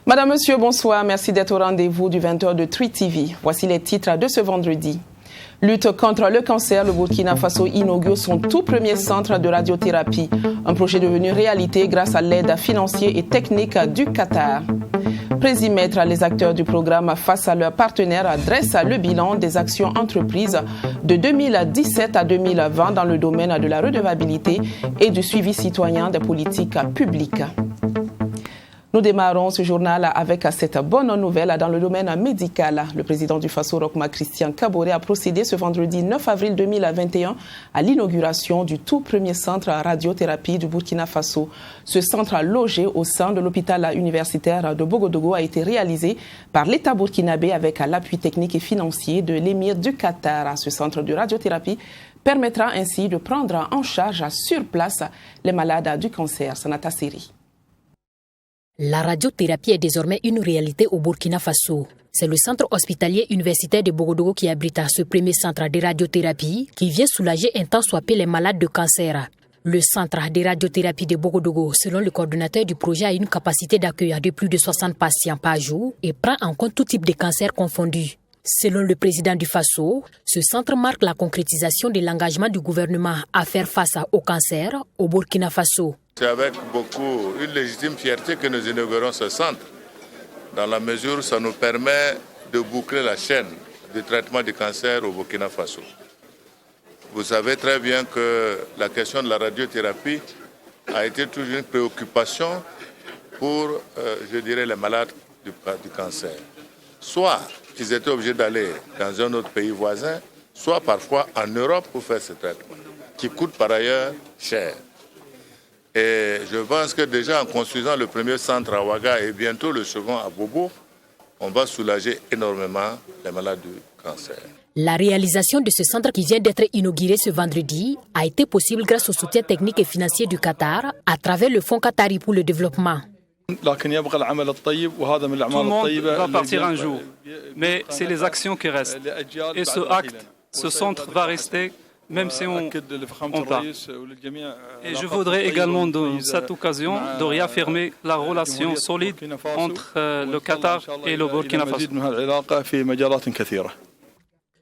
Madame, Monsieur, bonsoir. Merci d'être au rendez-vous du 20h de Tri TV. Voici les titres de ce vendredi. Lutte contre le cancer, le Burkina Faso inaugure son tout premier centre de radiothérapie. Un projet devenu réalité grâce à l'aide financière et technique du Qatar. Présimètre, les acteurs du programme face à leurs partenaires dressent le bilan des actions entreprises de 2017 à 2020 dans le domaine de la redevabilité et du suivi citoyen des politiques publiques. Nous démarrons ce journal avec cette bonne nouvelle dans le domaine médical. Le président du Faso, Roch-Marc Christian Kaboré, a procédé ce vendredi 9 avril 2021 à l'inauguration du tout premier centre radiothérapie du Burkina Faso. Ce centre logé au sein de l'hôpital universitaire de Bogodogo a été réalisé par l'État burkinabé avec l'appui technique et financier de l'émir du Qatar. Ce centre de radiothérapie permettra ainsi de prendre en charge sur place les malades du cancer. Sanata Seri. La radiothérapie est désormais une réalité au Burkina Faso. C'est le centre hospitalier universitaire de Bogodogo qui abrite ce premier centre de radiothérapie qui vient soulager un tant soit peu les malades de cancer. Le centre de radiothérapie de Bogodogo, selon le coordonnateur du projet, a une capacité d'accueil de plus de 60 patients par jour et prend en compte tout type de cancer confondus. Selon le président du Faso, ce centre marque la concrétisation de l'engagement du gouvernement à faire face au cancer au Burkina Faso. C'est avec une légitime fierté que nous inaugurons ce centre, dans la mesure où ça nous permet de boucler la chaîne du traitement du cancer au Burkina Faso. Vous savez très bien que la question de la radiothérapie a été toujours une préoccupation pour, les malades du cancer. Soit ils étaient obligés d'aller dans un autre pays voisin, soit parfois en Europe pour faire ce traitement, qui coûte par ailleurs cher. Et je pense que déjà en construisant le premier centre à Ouaga et bientôt le second à Bobo, on va soulager énormément les malades du cancer. La réalisation de ce centre qui vient d'être inauguré ce vendredi a été possible grâce au soutien technique et financier du Qatar à travers le Fonds Qatari pour le développement. Tout le monde va partir un jour, mais c'est les actions qui restent. Et ce centre va rester même si on part. Et je voudrais également, dans cette occasion, de réaffirmer la relation solide entre le Qatar et le Burkina Faso.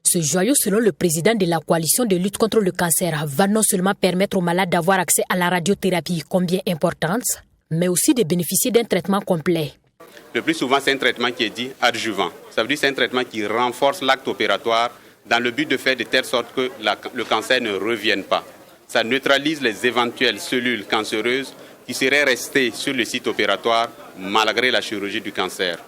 Ce joyau, selon le président de la coalition de lutte contre le cancer, va non seulement permettre aux malades d'avoir accès à la radiothérapie, combien importante, mais aussi de bénéficier d'un traitement complet. Le plus souvent, c'est un traitement qui est dit adjuvant. Ça veut dire que c'est un traitement qui renforce l'acte opératoire dans le but de faire de telle sorte que le cancer ne revienne pas. Ça neutralise les éventuelles cellules cancéreuses qui seraient restées sur le site opératoire malgré la chirurgie du cancer.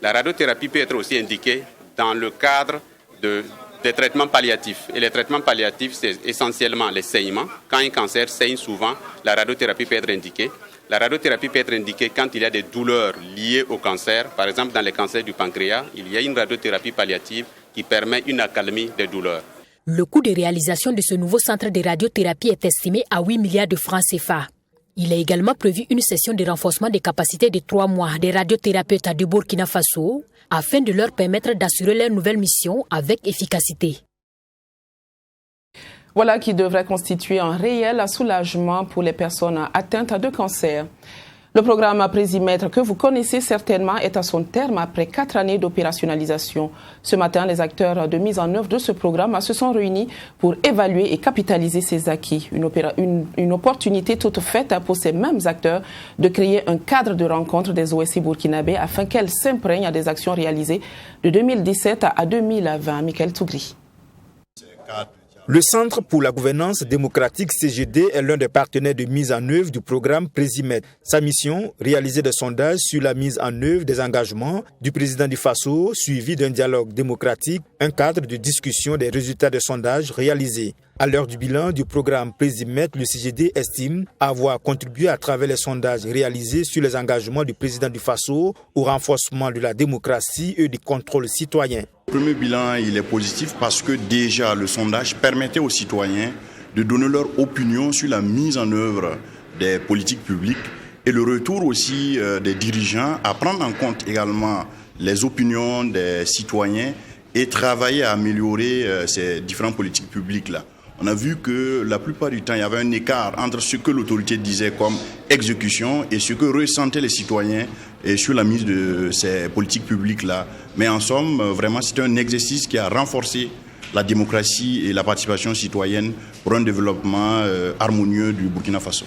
La radiothérapie peut être aussi indiquée dans le cadre des traitements palliatifs. Et les traitements palliatifs, c'est essentiellement les saignements. Quand un cancer saigne souvent, la radiothérapie peut être indiquée. La radiothérapie peut être indiquée quand il y a des douleurs liées au cancer. Par exemple, dans les cancers du pancréas, il y a une radiothérapie palliative qui permet une accalmie des douleurs. Le coût de réalisation de ce nouveau centre de radiothérapie est estimé à 8 milliards de francs CFA. Il est également prévu une session de renforcement des capacités de 3 mois des radiothérapeutes de Burkina Faso afin de leur permettre d'assurer leur nouvelle mission avec efficacité. Voilà qui devrait constituer un réel soulagement pour les personnes atteintes de cancer. Le programme Présimètre, que vous connaissez certainement, est à son terme après 4 années d'opérationnalisation. Ce matin, les acteurs de mise en œuvre de ce programme se sont réunis pour évaluer et capitaliser ces acquis. Une opportunité toute faite pour ces mêmes acteurs de créer un cadre de rencontre des OSI burkinabés afin qu'elles s'imprègnent des actions réalisées de 2017 à 2020. Michael Tougri. Le Centre pour la gouvernance démocratique CGD est l'un des partenaires de mise en œuvre du programme Présimètre. Sa mission, réaliser des sondages sur la mise en œuvre des engagements du président du Faso, suivi d'un dialogue démocratique, un cadre de discussion des résultats des sondages réalisés. À l'heure du bilan du programme Présimètre, le CGD estime avoir contribué à travers les sondages réalisés sur les engagements du président du Faso au renforcement de la démocratie et du contrôle citoyen. Le premier bilan, il est positif parce que déjà le sondage permettait aux citoyens de donner leur opinion sur la mise en œuvre des politiques publiques et le retour aussi des dirigeants à prendre en compte également les opinions des citoyens et travailler à améliorer ces différentes politiques publiques-là. on a vu que la plupart du temps, il y avait un écart entre ce que l'autorité disait comme exécution et ce que ressentaient les citoyens sur la mise de ces politiques publiques-là. Mais en somme, vraiment, c'est un exercice qui a renforcé la démocratie et la participation citoyenne pour un développement harmonieux du Burkina Faso.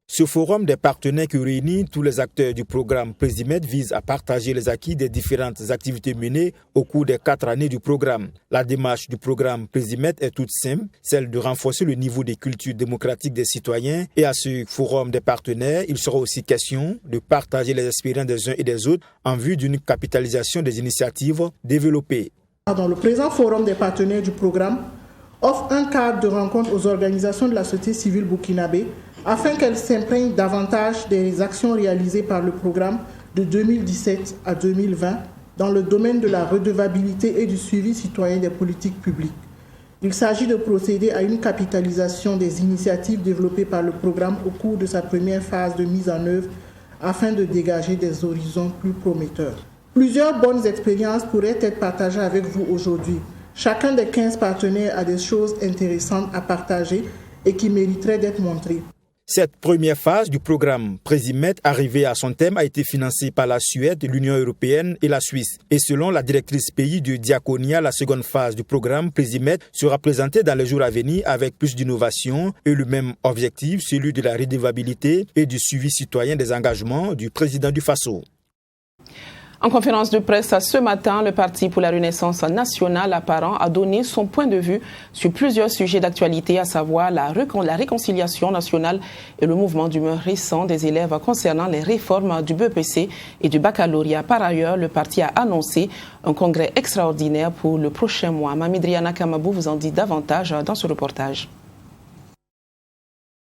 Ce forum des partenaires qui réunit tous les acteurs du programme Présimed vise à partager les acquis des différentes activités menées au cours des 4 années du programme. La démarche du programme Présimed est toute simple, celle de renforcer le niveau des cultures démocratiques des citoyens. Et à ce forum des partenaires, il sera aussi question de partager les expériences des uns et des autres en vue d'une capitalisation des initiatives développées. Dans le présent forum des partenaires du programme offre un cadre de rencontre aux organisations de la société civile burkinabé afin qu'elles s'imprègnent davantage des actions réalisées par le programme de 2017 à 2020 dans le domaine de la redevabilité et du suivi citoyen des politiques publiques. Il s'agit de procéder à une capitalisation des initiatives développées par le programme au cours de sa première phase de mise en œuvre afin de dégager des horizons plus prometteurs. Plusieurs bonnes expériences pourraient être partagées avec vous aujourd'hui. Chacun des 15 partenaires a des choses intéressantes à partager et qui mériteraient d'être montrées. Cette première phase du programme Présimed, arrivée à son terme, a été financée par la Suède, l'Union européenne et la Suisse. Et selon la directrice pays de Diaconia, la seconde phase du programme Présimed sera présentée dans les jours à venir avec plus d'innovation et le même objectif, celui de la redevabilité et du suivi citoyen des engagements du président du Faso. En conférence de presse ce matin, le Parti pour la Renaissance nationale apparent a donné son point de vue sur plusieurs sujets d'actualité, à savoir la réconciliation nationale et le mouvement d'humeur récent des élèves concernant les réformes du BEPC et du baccalauréat. Par ailleurs, le parti a annoncé un congrès extraordinaire pour le prochain mois. Mamidriana Kamabou vous en dit davantage dans ce reportage.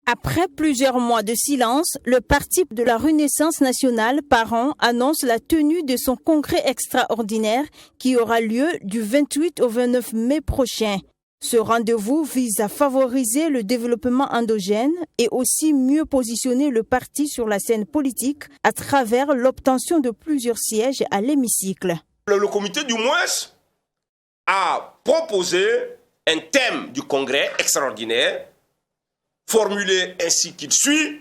Après plusieurs mois de silence, le Parti de la Renaissance nationale, PAREN, annonce la tenue de son congrès extraordinaire qui aura lieu du 28 au 29 mai prochain. Ce rendez-vous vise à favoriser le développement endogène et aussi mieux positionner le parti sur la scène politique à travers l'obtention de plusieurs sièges à l'hémicycle. Le comité du moins a proposé un thème du congrès extraordinaire formulé ainsi qu'il suit: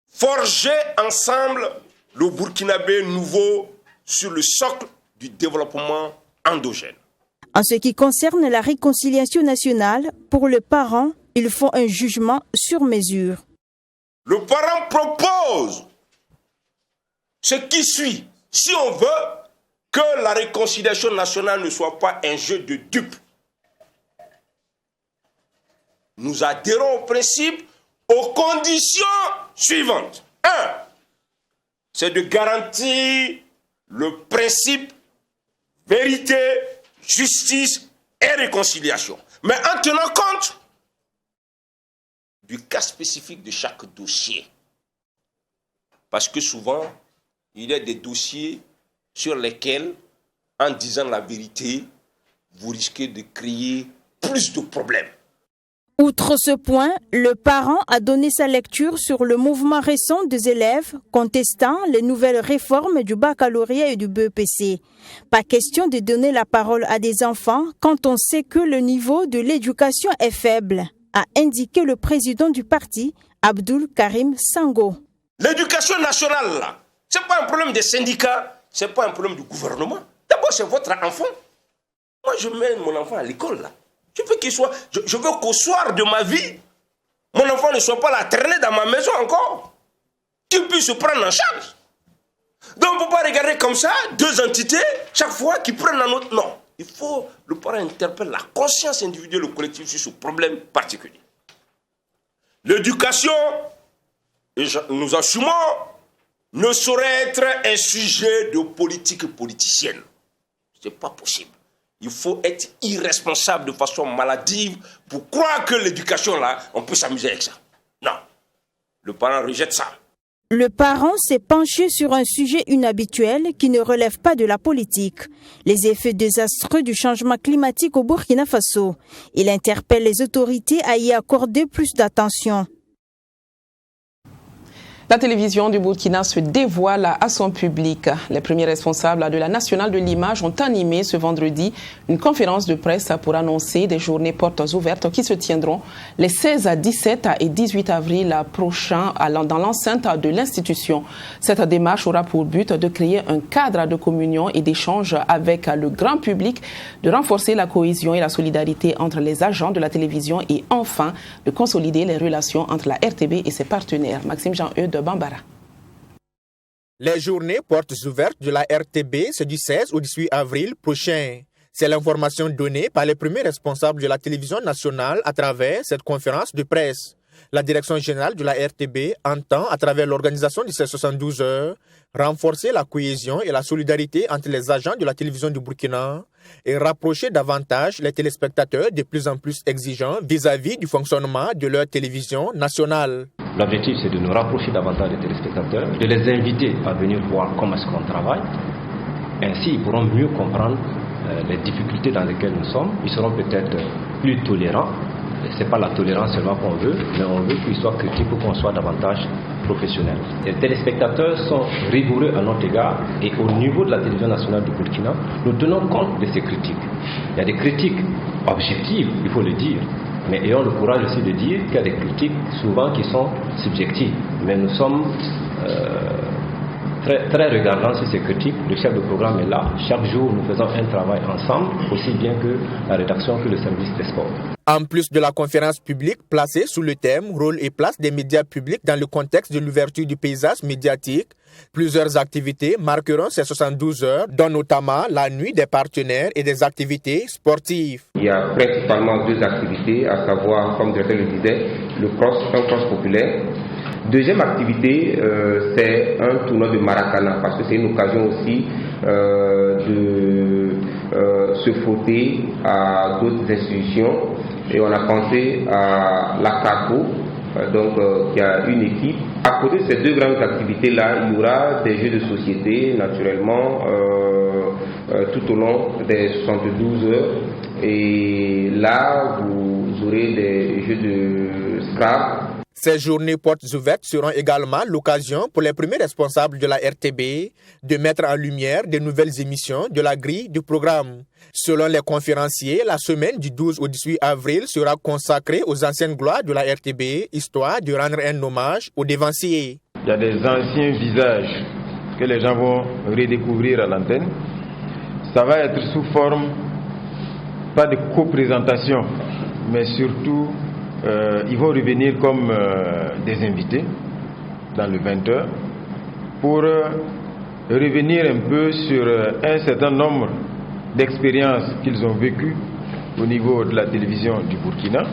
forger ensemble le Burkinabé nouveau sur le socle du développement endogène. En ce qui concerne la réconciliation nationale, pour le parent, ils font un jugement sur mesure. Le parent propose ce qui suit. Si on veut que la réconciliation nationale ne soit pas un jeu de dupes, nous adhérons au principe aux conditions suivantes. 1. C'est de garantir le principe vérité, justice et réconciliation. Mais en tenant compte du cas spécifique de chaque dossier. Parce que souvent, il y a des dossiers sur lesquels, en disant la vérité, vous risquez de créer plus de problèmes. Outre ce point, le parent a donné sa lecture sur le mouvement récent des élèves contestant les nouvelles réformes du baccalauréat et du BEPC. Pas question de donner la parole à des enfants quand on sait que le niveau de l'éducation est faible, a indiqué le président du parti, Abdoul Karim Sango. L'éducation nationale, là, ce n'est pas un problème des syndicats, ce n'est pas un problème du gouvernement. D'abord, c'est votre enfant. Moi, je mène mon enfant à l'école, là. Je veux qu'au soir de ma vie, mon enfant ne soit pas là traîné dans ma maison encore. Qu'il puisse se prendre en charge. Donc on ne peut pas regarder comme ça deux entités chaque fois qui prennent un autre. Non. Il faut, le parent interpelle la conscience individuelle ou collective sur ce problème particulier. L'éducation, et nous assumons, ne saurait être un sujet de politique politicienne. Ce n'est pas possible. Il faut être irresponsable de façon maladive pour croire que l'éducation, là, on peut s'amuser avec ça. Non. Le parent rejette ça. Le parent s'est penché sur un sujet inhabituel qui ne relève pas de la politique, les effets désastreux du changement climatique au Burkina Faso. Il interpelle les autorités à y accorder plus d'attention. La télévision du Burkina se dévoile à son public. Les premiers responsables de la Nationale de l'Image ont animé ce vendredi une conférence de presse pour annoncer des journées portes ouvertes qui se tiendront les 16, 17 et 18 avril prochains dans l'enceinte de l'institution. Cette démarche aura pour but de créer un cadre de communion et d'échange avec le grand public, de renforcer la cohésion et la solidarité entre les agents de la télévision et enfin de consolider les relations entre la RTB et ses partenaires. Maxime Jean-Eudes de Bambara. Les journées portes ouvertes de la RTB, c'est du 16 au 18 avril prochain. C'est l'information donnée par les premiers responsables de la télévision nationale à travers cette conférence de presse. La direction générale de la RTB entend, à travers l'organisation de ces 72 heures, renforcer la cohésion et la solidarité entre les agents de la télévision du Burkina et rapprocher davantage les téléspectateurs de plus en plus exigeants vis-à-vis du fonctionnement de leur télévision nationale. L'objectif, c'est de nous rapprocher davantage des téléspectateurs, de les inviter à venir voir comment est-ce qu'on travaille. Ainsi, ils pourront mieux comprendre les difficultés dans lesquelles nous sommes. Ils seront peut-être plus tolérants. Ce n'est pas la tolérance seulement qu'on veut, mais on veut qu'ils soient critiques pour qu'on soit davantage professionnels. Les téléspectateurs sont rigoureux à notre égard et au niveau de la télévision nationale du Burkina, nous tenons compte de ces critiques. Il y a des critiques objectives, il faut le dire, mais ayons le courage aussi de dire qu'il y a des critiques souvent qui sont subjectives. Mais nous sommes très regardants sur ces critiques. Le chef de programme est là. Chaque jour, nous faisons un travail ensemble, aussi bien que la rédaction que le service des sports. En plus de la conférence publique placée sous le thème « Rôle et place des médias publics dans le contexte de l'ouverture du paysage médiatique », plusieurs activités marqueront ces 72 heures, dont notamment la nuit des partenaires et des activités sportives. Il y a principalement deux activités, à savoir, comme le directeur le disait, le cross, un cross populaire. Deuxième activité, c'est un tournoi de Maracana, parce que c'est une occasion aussi de se frotter à d'autres institutions. Et on a pensé à la CACO, donc qui a une équipe. À côté de ces deux grandes activités-là, il y aura des jeux de société, naturellement, tout au long des 72 heures. Et là, vous aurez des jeux de Scrabble. Ces journées portes ouvertes seront également l'occasion pour les premiers responsables de la RTB de mettre en lumière de nouvelles émissions de la grille du programme. Selon les conférenciers, la semaine du 12 au 18 avril sera consacrée aux anciennes gloires de la RTB, histoire de rendre un hommage aux dévanciers. Il y a des anciens visages que les gens vont redécouvrir à l'antenne. Ça va être sous forme, pas de coprésentation, mais surtout ils vont revenir comme des invités dans le 20h pour revenir un peu sur un certain nombre d'expériences qu'ils ont vécues au niveau de la télévision du Burkina.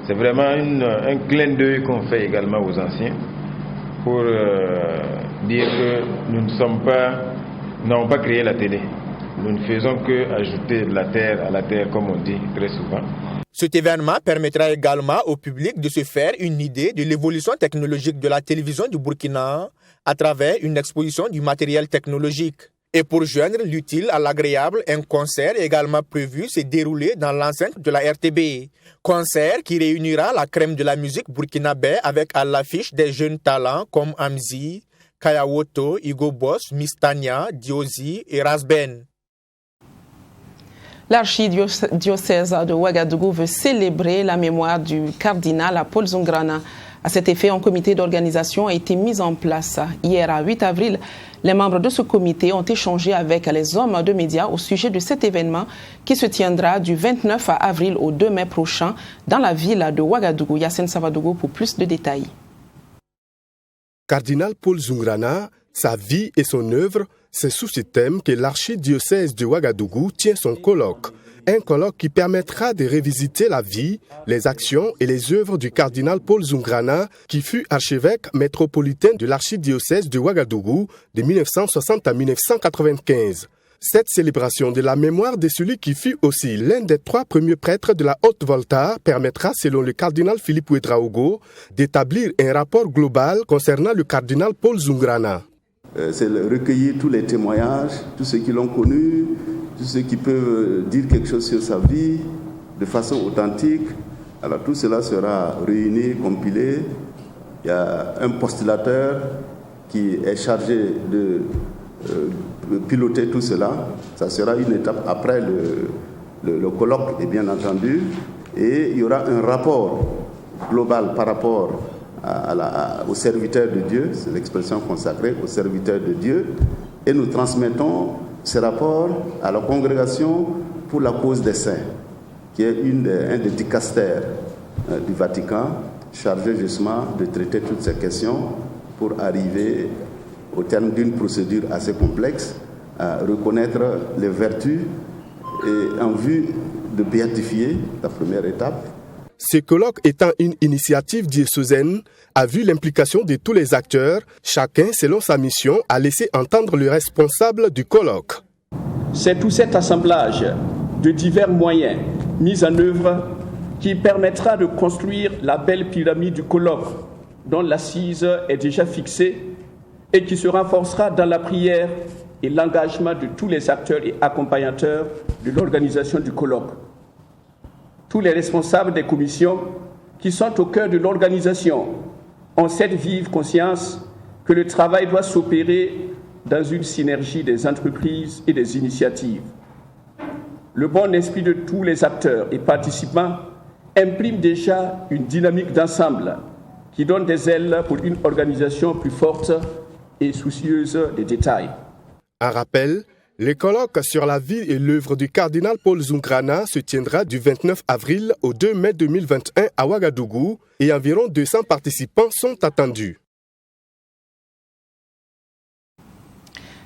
C'est vraiment un clin d'œil qu'on fait également aux anciens pour dire que nous n'avons pas créé la télé. Nous ne faisons que ajouter de la terre à la terre, comme on dit très souvent. Cet événement permettra également au public de se faire une idée de l'évolution technologique de la télévision du Burkina à travers une exposition du matériel technologique. Et pour joindre l'utile à l'agréable, un concert est également prévu se dérouler dans l'enceinte de la RTB. Concert qui réunira la crème de la musique burkinabé avec à l'affiche des jeunes talents comme Amzi, Kayawoto, Igo Boss, Mistania, Diozi et Rasben. L'archidiocèse de Ouagadougou veut célébrer la mémoire du cardinal Paul Zungrana. À cet effet, un comité d'organisation a été mis en place. Hier, à 8 avril, les membres de ce comité ont échangé avec les hommes de médias au sujet de cet événement qui se tiendra du 29 avril au 2 mai prochain dans la ville de Ouagadougou. Yassine Savadougou pour plus de détails. Cardinal Paul Zungrana, sa vie et son œuvre, c'est sous ce thème que l'archidiocèse de Ouagadougou tient son colloque. Un colloque qui permettra de revisiter la vie, les actions et les œuvres du cardinal Paul Zungrana, qui fut archevêque métropolitain de l'archidiocèse de Ouagadougou de 1960 à 1995. Cette célébration de la mémoire de celui qui fut aussi l'un des 3 premiers prêtres de la Haute-Volta permettra, selon le cardinal Philippe Ouedraogo, d'établir un rapport global concernant le cardinal Paul Zungrana. C'est recueillir tous les témoignages, tous ceux qui l'ont connu, tous ceux qui peuvent dire quelque chose sur sa vie de façon authentique. Alors tout cela sera réuni, compilé Il y a un postulateur qui est chargé de piloter tout cela. Ça sera une étape après le colloque, et bien entendu. Et il y aura un rapport global par rapport aux serviteurs de Dieu, c'est l'expression consacrée, aux serviteurs de Dieu. Et nous transmettons ce rapport à la congrégation pour la cause des saints, qui est un des dicastères du Vatican, chargé justement de traiter toutes ces questions pour arriver au terme d'une procédure assez complexe à reconnaître les vertus et en vue de béatifier la première étape. Ce colloque étant une initiative diocésaine, a vu l'implication de tous les acteurs, chacun selon sa mission a laissé entendre le responsable du colloque. C'est tout cet assemblage de divers moyens mis en œuvre qui permettra de construire la belle pyramide du colloque dont l'assise est déjà fixée et qui se renforcera dans la prière et l'engagement de tous les acteurs et accompagnateurs de l'organisation du colloque. Tous les responsables des commissions qui sont au cœur de l'organisation ont cette vive conscience que le travail doit s'opérer dans une synergie des entreprises et des initiatives. Le bon esprit de tous les acteurs et participants imprime déjà une dynamique d'ensemble qui donne des ailes pour une organisation plus forte et soucieuse des détails. Un rappel, le colloque sur la vie et l'œuvre du cardinal Paul Zungrana se tiendra du 29 avril au 2 mai 2021 à Ouagadougou et environ 200 participants sont attendus.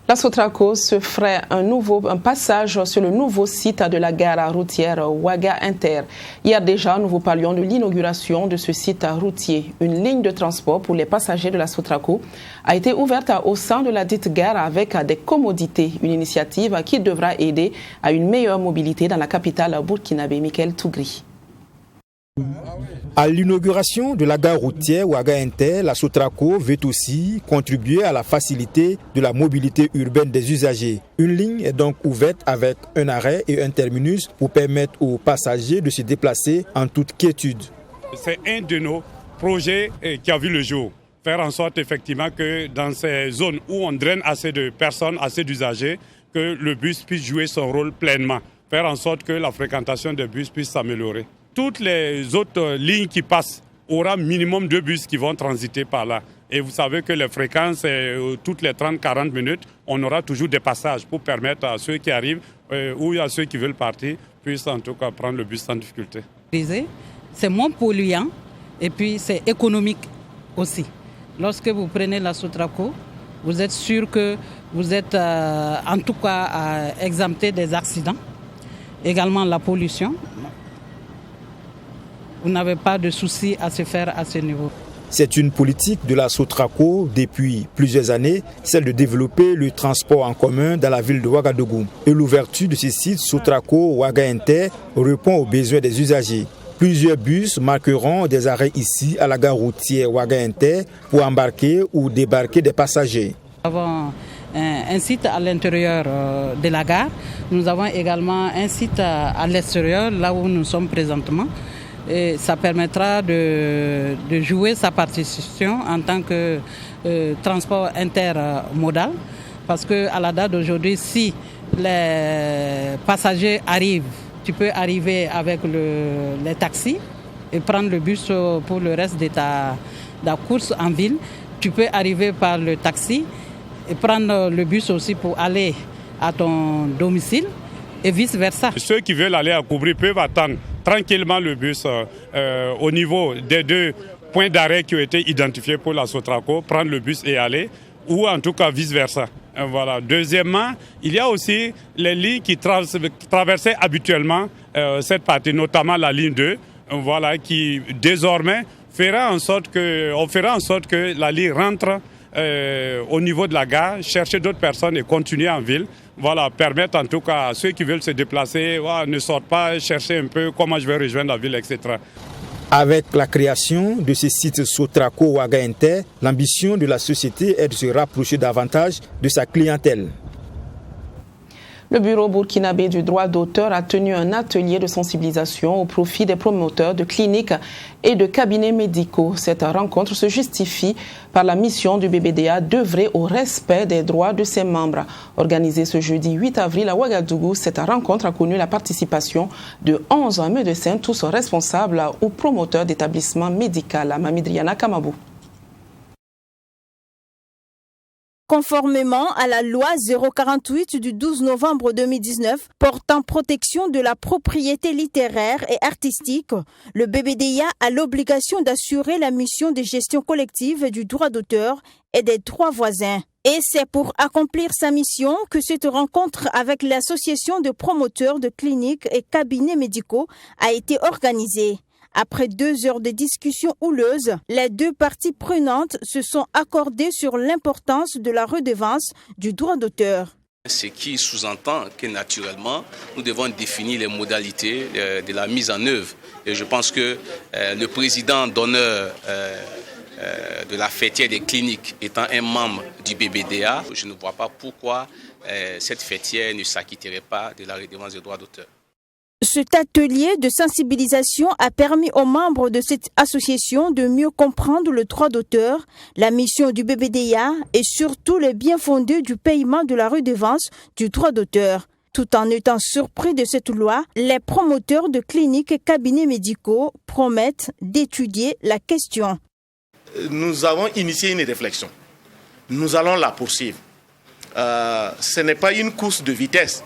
La Sotraco se ferait un passage sur le nouveau site de la gare routière Ouaga Inter. Hier déjà, nous vous parlions de l'inauguration de ce site routier. Une ligne de transport pour les passagers de la Sotraco a été ouverte au sein de la dite gare avec des commodités. Une initiative qui devra aider à une meilleure mobilité dans la capitale burkinabé. Michael Tougri. À l'inauguration de la gare routière Ouaga Inter, la Sotraco veut aussi contribuer à la facilité de la mobilité urbaine des usagers. Une ligne est donc ouverte avec un arrêt et un terminus pour permettre aux passagers de se déplacer en toute quiétude. C'est un de nos projets qui a vu le jour. Faire en sorte effectivement que dans ces zones où on draine assez de personnes, assez d'usagers, que le bus puisse jouer son rôle pleinement. Faire en sorte que la fréquentation des bus puisse s'améliorer. Toutes les autres lignes qui passent aura minimum 2 bus qui vont transiter par là. Et vous savez que les fréquences, toutes les 30-40 minutes, on aura toujours des passages pour permettre à ceux qui arrivent ou à ceux qui veulent partir, puissent en tout cas prendre le bus sans difficulté. C'est moins polluant et puis c'est économique aussi. Lorsque vous prenez la Sotraco, vous êtes sûr que vous êtes en tout cas exempté des accidents, également la pollution. Vous n'avez pas de soucis à se faire à ce niveau. C'est une politique de la Sotraco depuis plusieurs années, celle de développer le transport en commun dans la ville de Ouagadougou. Et l'ouverture de ce site Sotraco Ouaga Inter répond aux besoins des usagers. Plusieurs bus marqueront des arrêts ici à la gare routière Ouaga Inter pour embarquer ou débarquer des passagers. Nous avons un site à l'intérieur de la gare. Nous avons également un site à l'extérieur, là où nous sommes présentement. Et ça permettra de jouer sa participation en tant que transport intermodal. Parce qu'à la date d'aujourd'hui, si les passagers arrivent, tu peux arriver avec les taxis et prendre le bus pour le reste de ta course en ville. Tu peux arriver par le taxi et prendre le bus aussi pour aller à ton domicile et vice-versa. Ceux qui veulent aller à Koubri peuvent attendre tranquillement le bus au niveau des 2 points d'arrêt qui ont été identifiés pour la Sotraco, prendre le bus et aller, ou en tout cas vice-versa. Voilà. Deuxièmement, il y a aussi les lignes qui traversaient habituellement cette partie, notamment la ligne 2, voilà, qui désormais fera en sorte que la ligne rentre au niveau de la gare, chercher d'autres personnes et continuer en ville. Voilà, permettre en tout cas à ceux qui veulent se déplacer, ne sortent pas, chercher un peu comment je vais rejoindre la ville, etc. Avec la création de ce site Sotraco Ouaga Inter, l'ambition de la société est de se rapprocher davantage de sa clientèle. Le bureau burkinabé du droit d'auteur a tenu un atelier de sensibilisation au profit des promoteurs de cliniques et de cabinets médicaux. Cette rencontre se justifie par la mission du BBDA d'œuvrer au respect des droits de ses membres. Organisée ce jeudi 8 avril à Ouagadougou, cette rencontre a connu la participation de 11 médecins, tous responsables ou promoteurs d'établissements médicaux. Mamidriana Kamabou. Conformément à la loi 048 du 12 novembre 2019 portant protection de la propriété littéraire et artistique, le BBDA a l'obligation d'assurer la mission de gestion collective du droit d'auteur et des droits voisins. Et c'est pour accomplir sa mission que cette rencontre avec l'association de promoteurs de cliniques et cabinets médicaux a été organisée. Après 2 heures de discussion houleuse, les 2 parties prenantes se sont accordées sur l'importance de la redevance du droit d'auteur. Ce qui sous-entend que naturellement, nous devons définir les modalités de la mise en œuvre. Et je pense que le président d'honneur de la fêtière des cliniques étant un membre du BBDA, je ne vois pas pourquoi cette fêtière ne s'acquitterait pas de la redevance du droit d'auteur. Cet atelier de sensibilisation a permis aux membres de cette association de mieux comprendre le droit d'auteur, la mission du BBDA et surtout les bien-fondés du paiement de la redevance du droit d'auteur. Tout en étant surpris de cette loi, les promoteurs de cliniques et cabinets médicaux promettent d'étudier la question. Nous avons initié une réflexion. Nous allons la poursuivre. Ce n'est pas une course de vitesse.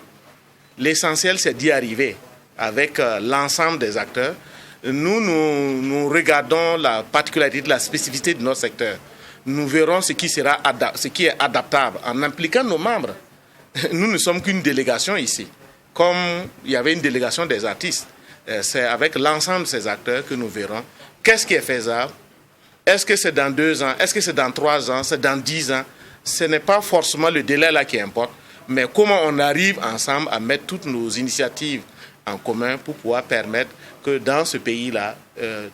L'essentiel, c'est d'y arriver. Avec l'ensemble des acteurs, nous regardons la particularité, la spécificité de notre secteur. Nous verrons ce qui est adaptable en impliquant nos membres. Nous ne sommes qu'une délégation ici. Comme il y avait une délégation des artistes, c'est avec l'ensemble de ces acteurs que nous verrons qu'est-ce qui est faisable. Est-ce que c'est dans 2 ans? Est-ce que c'est dans 3 ans? C'est dans 10 ans? Ce n'est pas forcément le délai là qui importe, mais comment on arrive ensemble à mettre toutes nos initiatives en commun pour pouvoir permettre que dans ce pays-là,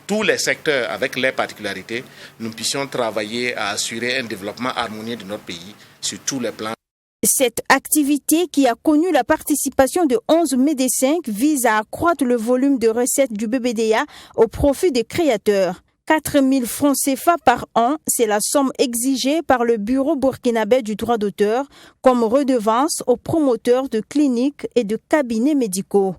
tous les secteurs avec leurs particularités, nous puissions travailler à assurer un développement harmonieux de notre pays sur tous les plans. Cette activité qui a connu la participation de 11 médecins vise à accroître le volume de recettes du BBDA au profit des créateurs. 4 000 francs CFA par an, c'est la somme exigée par le bureau burkinabé du droit d'auteur comme redevance aux promoteurs de cliniques et de cabinets médicaux.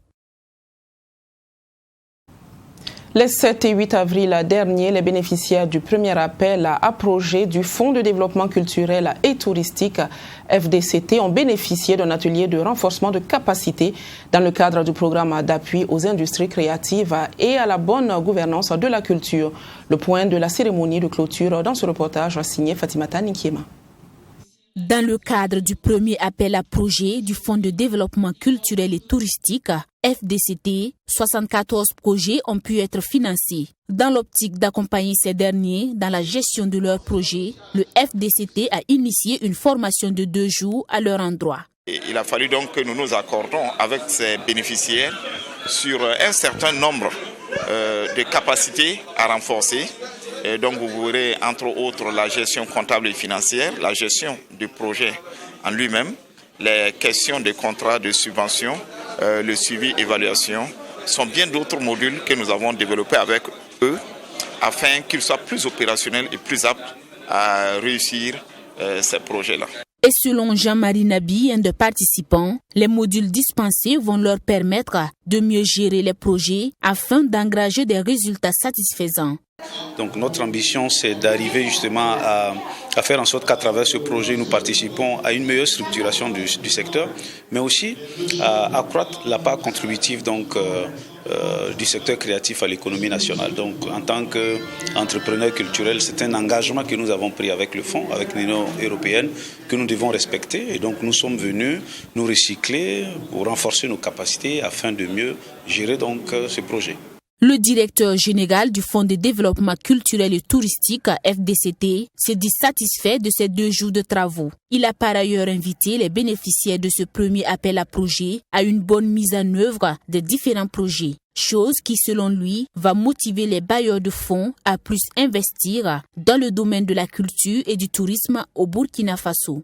Les 7 et 8 avril dernier, les bénéficiaires du premier appel à projets du Fonds de développement culturel et touristique FDCT ont bénéficié d'un atelier de renforcement de capacité dans le cadre du programme d'appui aux industries créatives et à la bonne gouvernance de la culture. Le point de la cérémonie de clôture dans ce reportage signé Fatimata Ninkiema. Dans le cadre du premier appel à projet du Fonds de développement culturel et touristique, FDCT, 74 projets ont pu être financés. Dans l'optique d'accompagner ces derniers dans la gestion de leurs projets, le FDCT a initié une formation de 2 jours à leur endroit. Il a fallu donc que nous nous accordons avec ces bénéficiaires sur un certain nombre de capacités à renforcer. Et donc vous verrez entre autres la gestion comptable et financière, la gestion du projet en lui-même, les questions des contrats de subvention, le suivi, évaluation, sont bien d'autres modules que nous avons développés avec eux afin qu'ils soient plus opérationnels et plus aptes à réussir ces projets-là. Et selon Jean-Marie Nabi, un des participants, les modules dispensés vont leur permettre de mieux gérer les projets afin d'engranger des résultats satisfaisants. Donc notre ambition, c'est d'arriver justement à faire en sorte qu'à travers ce projet, nous participons à une meilleure structuration du secteur, mais aussi à accroître la part contributive du secteur créatif à l'économie nationale. Donc en tant qu'entrepreneur culturel, c'est un engagement que nous avons pris avec le fonds, avec l'Union européenne, que nous devons respecter. Et donc nous sommes venus nous recycler pour renforcer nos capacités afin de mieux gérer donc ce projet. Le directeur général du Fonds de développement culturel et touristique FDCT s'est dit satisfait de ces 2 jours de travaux. Il a par ailleurs invité les bénéficiaires de ce premier appel à projet à une bonne mise en œuvre des différents projets, chose qui selon lui va motiver les bailleurs de fonds à plus investir dans le domaine de la culture et du tourisme au Burkina Faso.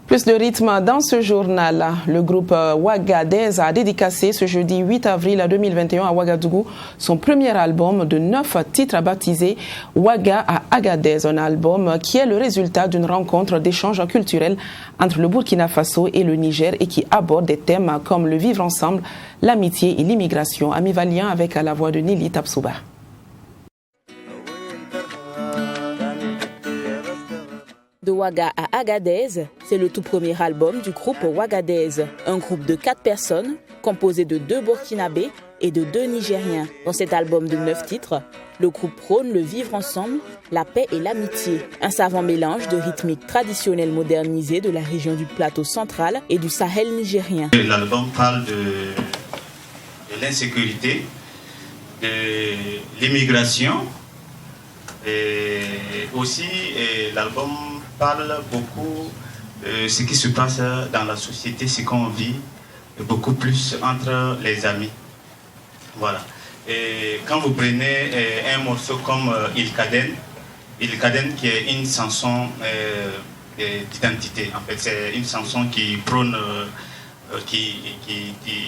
Plus de rythme dans ce journal. Le groupe Ouagadez a dédicacé ce jeudi 8 avril 2021 à Ouagadougou son premier album de 9 titres baptisé Ouaga à Agadez, un album qui est le résultat d'une rencontre d'échanges culturels entre le Burkina Faso et le Niger et qui aborde des thèmes comme le vivre ensemble, l'amitié et l'immigration. Ami Valiant avec la voix de Nili Tapsouba. De Ouaga à Agadez, c'est le tout premier album du groupe Ouagadez, un groupe de 4 personnes composé de 2 Burkinabés et de 2 Nigériens. Dans cet album de 9 titres, le groupe prône le vivre ensemble, la paix et l'amitié. Un savant mélange de rythmiques traditionnelles modernisées de la région du plateau central et du Sahel nigérien. L'album parle de l'insécurité, de l'immigration et aussi l'album parle beaucoup de ce qui se passe dans la société, ce qu'on vit, beaucoup plus entre les amis. Voilà. Et quand vous prenez un morceau comme Il Kaden qui est une chanson d'identité, en fait, c'est une chanson qui prône, qui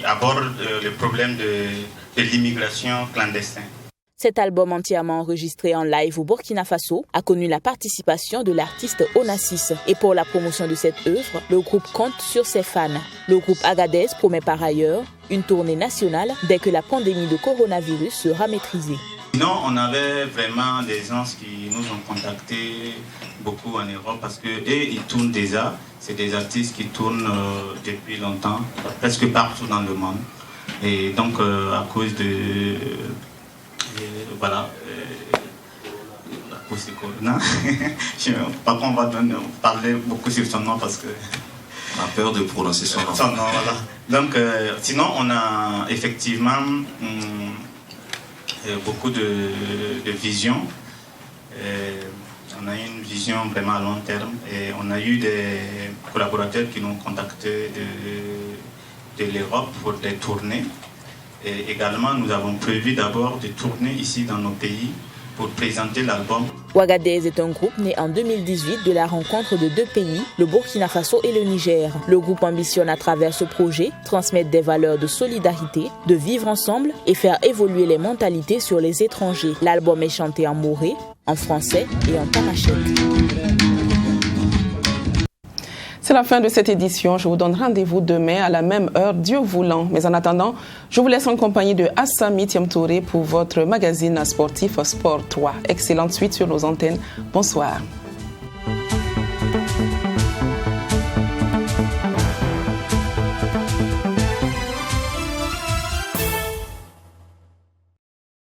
aborde le problème de l'immigration clandestine. Cet album entièrement enregistré en live au Burkina Faso a connu la participation de l'artiste Onassis. Et pour la promotion de cette œuvre, le groupe compte sur ses fans. Le groupe Agadez promet par ailleurs une tournée nationale dès que la pandémie de coronavirus sera maîtrisée. Sinon, on avait vraiment des gens qui nous ont contactés beaucoup en Europe parce qu'eux, ils tournent déjà. C'est des artistes qui tournent depuis longtemps, presque partout dans le monde. Et donc, à cause de... voilà, la cause du corona. Par contre, on va parler beaucoup sur son nom parce que... On a peur de prononcer son nom. Voilà. Donc, sinon, on a effectivement beaucoup de visions. On a une vision vraiment à long terme et on a eu des collaborateurs qui nous ont contactés de l'Europe pour des tournées. Et également, nous avons prévu d'abord de tourner ici dans nos pays pour présenter l'album. Ouagadez est un groupe né en 2018 de la rencontre de 2 pays, le Burkina Faso et le Niger. Le groupe ambitionne à travers ce projet transmettre des valeurs de solidarité, de vivre ensemble et faire évoluer les mentalités sur les étrangers. L'album est chanté en moré, en français et en tamashek. C'est la fin de cette édition. Je vous donne rendez-vous demain à la même heure, Dieu voulant. Mais en attendant, je vous laisse en compagnie de Assami Thiamtouré pour votre magazine sportif Sport 3. Excellente suite sur nos antennes. Bonsoir.